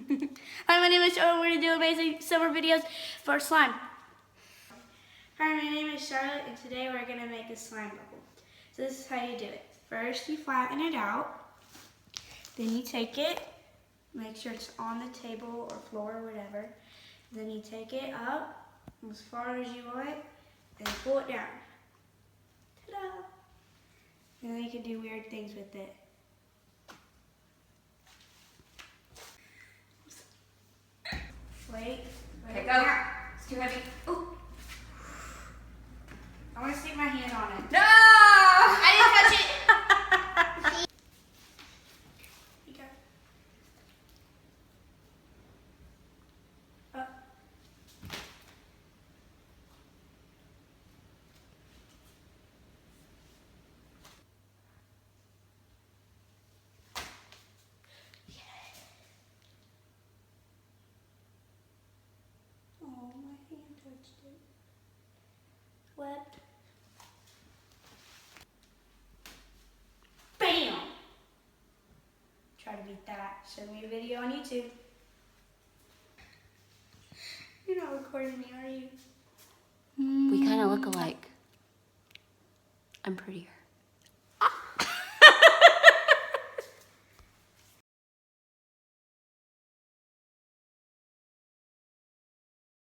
Hi, my name is Charlotte. We're going to do amazing summer videos for slime. Hi, my name is Charlotte, and today we're going to make a slime bubble. So this is how you do it. First, you flatten it out. Then you take it, make sure it's on the table or floor or whatever. Then you take it up as far as you want, and pull it down. Ta-da! And then you can do weird things with it. Wait. Okay, go. It's too heavy. Ooh. I want to stick my hand on it. No! I didn't touch it! You go. Up. Oh, my hand touched it. Wet. Bam! Try to beat that. Send me a video on YouTube. You're not recording me, are you? We kind of look alike. I'm prettier.